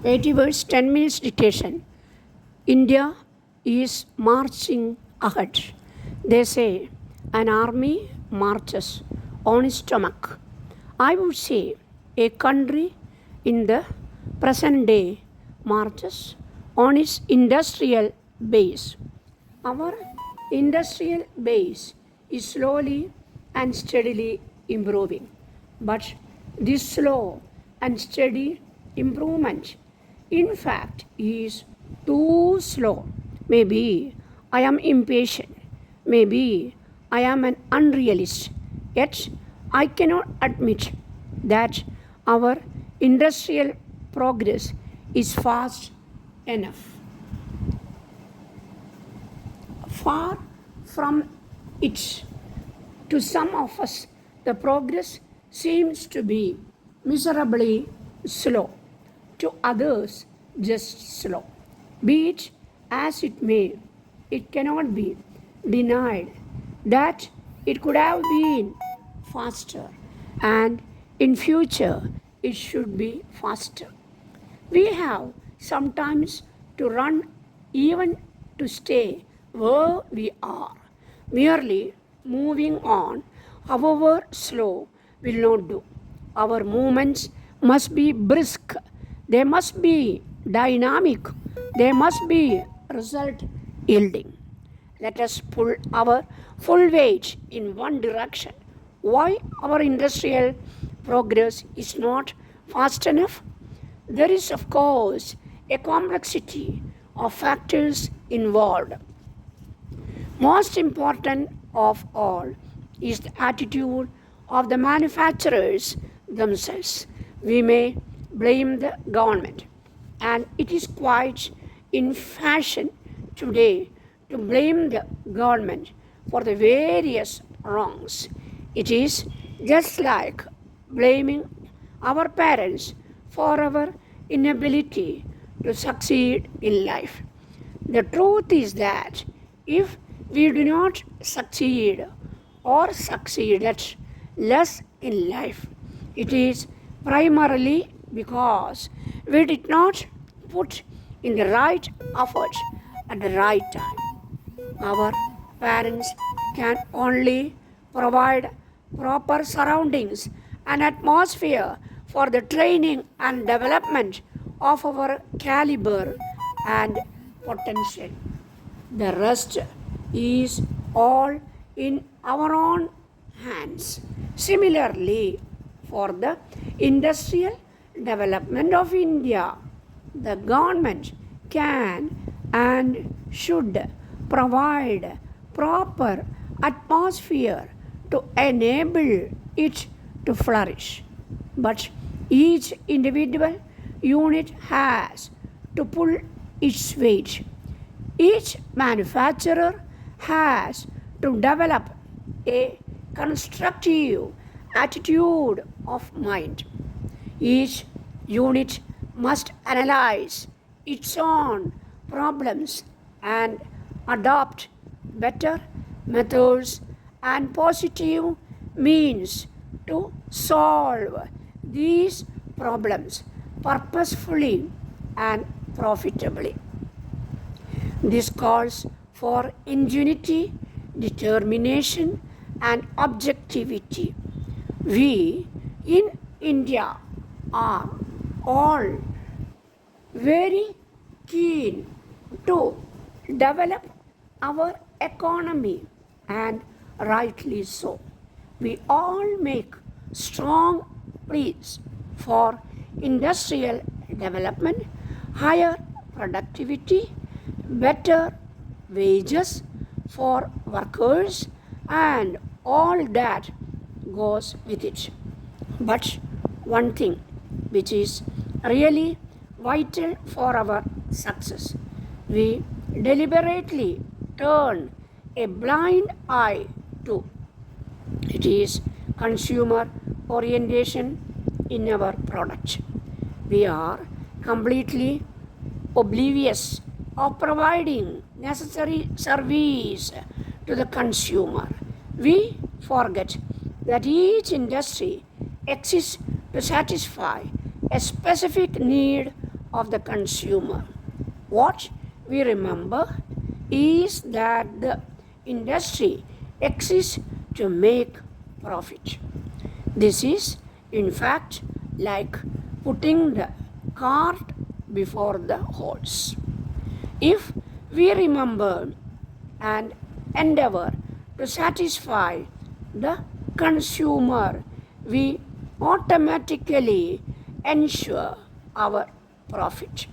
80 words, 10 minutes dictation. India is marching ahead. They say an army marches on its stomach. I would say a country in the present day marches on its industrial base. Our industrial base is slowly and steadily improving. But this slow and steady improvement, in fact, is too slow. Maybe I am impatient. Maybe I am an unrealist. Yet I cannot admit that our industrial progress is fast enough. Far from it. To some of us, the progress seems to be miserably slow. To others, just slow. Be it as it may, it cannot be denied that it could have been faster, and in future it should be faster. We have sometimes to run even to stay where we are. Merely moving on, however slow, will not do. Our movements must be brisk, they must be dynamic, they must be result yielding. Let us pull our full weight in one direction. Why our industrial progress is not fast enough? There is, of course, a complexity of factors involved. Most important of all is the attitude of the manufacturers themselves. We may blame the government, and it is quite in fashion today to blame the government for the various wrongs. It is just like blaming our parents for our inability to succeed in life. The truth is that if we do not succeed or succeeded less in life, it is primarily because we did not put in the right effort at the right time. Our parents can only provide proper surroundings and atmosphere for the training and development of our caliber and potential. The rest is all in our own hands. Similarly, for the industrial development of India, the government can and should provide proper atmosphere to enable it to flourish. But each individual unit has to pull its weight. Each manufacturer has to develop a constructive attitude of mind. Each unit must analyze its own problems and adopt better methods and positive means to solve these problems purposefully and profitably. This calls for ingenuity, determination, and objectivity. We in India are all very keen to develop our economy, and rightly so. We all make strong pleas for industrial development, higher productivity, better wages for workers, and all that goes with it. But one thing which is really vital for our success, we deliberately turn a blind eye to. It is consumer orientation in our product. We are completely oblivious of providing necessary service to the consumer. We forget that each industry exists to satisfy a specific need of the consumer. What we remember is that the industry exists to make profit. This is, in fact, like putting the cart before the horse. If we remember and endeavor to satisfy the consumer, we automatically ensure our profit.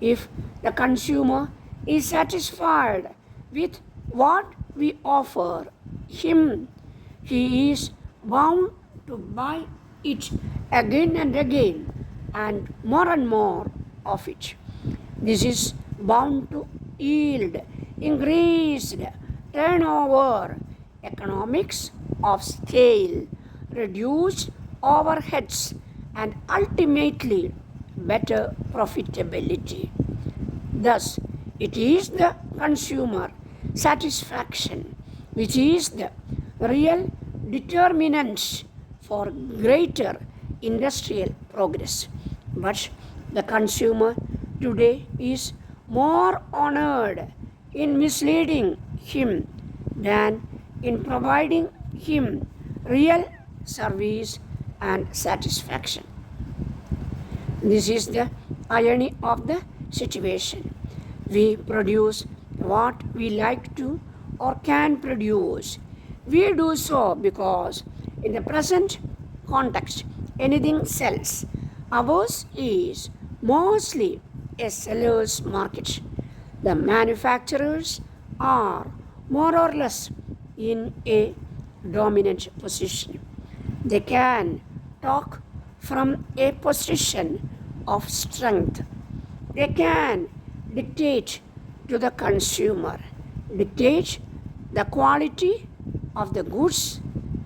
If the consumer is satisfied with what we offer him, he is bound to buy it again and again and more of it. This is bound to yield increased turnover, economics of scale, reduced overheads, and ultimately better profitability. Thus, it is the consumer satisfaction which is the real determinant for greater industrial progress. But the consumer today is more honored in misleading him than in providing him real service and satisfaction. This is the irony of the situation. We produce what we like to or can produce. We do so because in the present context, anything sells. Ours is mostly a seller's market. The manufacturers are more or less in a dominant position. They can talk from a position of strength. They can dictate to the consumer, dictate the quality of the goods,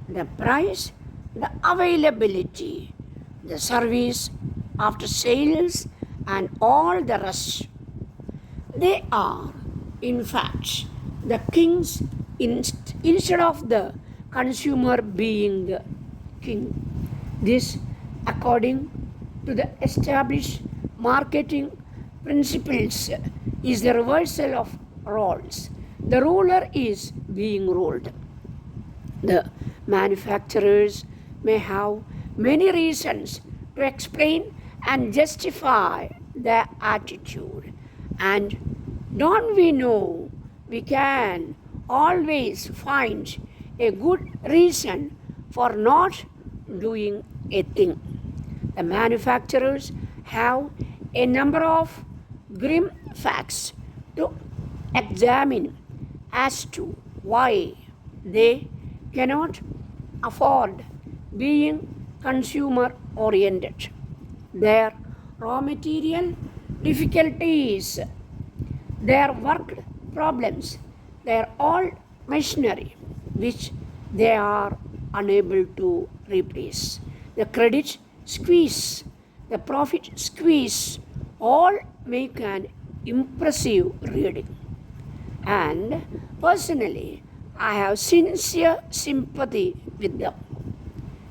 the price, the availability, the service after sales, and all the rest. They are, in fact, the kings instead of the consumer being the king. This, according to the established marketing principles, is the reversal of roles. The ruler is being ruled. The manufacturers may have many reasons to explain and justify their attitude. And don't we know we can always find a good reason for not doing a thing. The manufacturers have a number of grim facts to examine as to why they cannot afford being consumer oriented. Their raw material difficulties, their work problems, their old machinery which they are unable to replace, the credit squeeze, the profit squeeze, all make an impressive reading. And personally, I have sincere sympathy with them.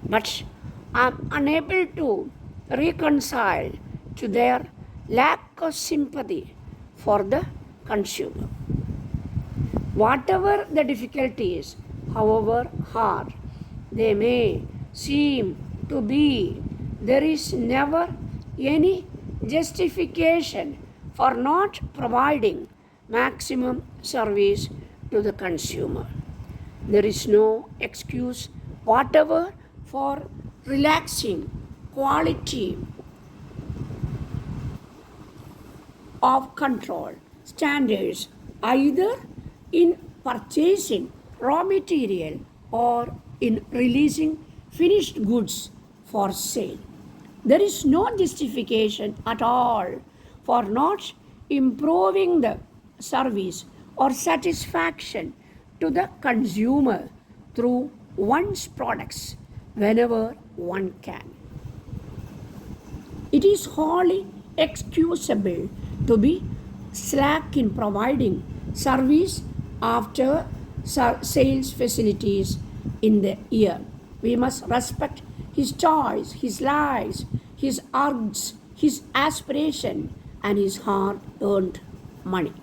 But I am unable to reconcile to their lack of sympathy for the consumer. Whatever the difficulties, however hard they may seem to be, there is never any justification for not providing maximum service to the consumer. There is no excuse whatever for relaxing quality of control standards either in purchasing raw material or in releasing finished goods for sale. There is no justification at all for not improving the service or satisfaction to the consumer through one's products whenever one can. It is wholly excusable to be slack in providing service after sales facilities in the year. We must respect his choice, his lies, his urges, his aspiration and his hard earned money.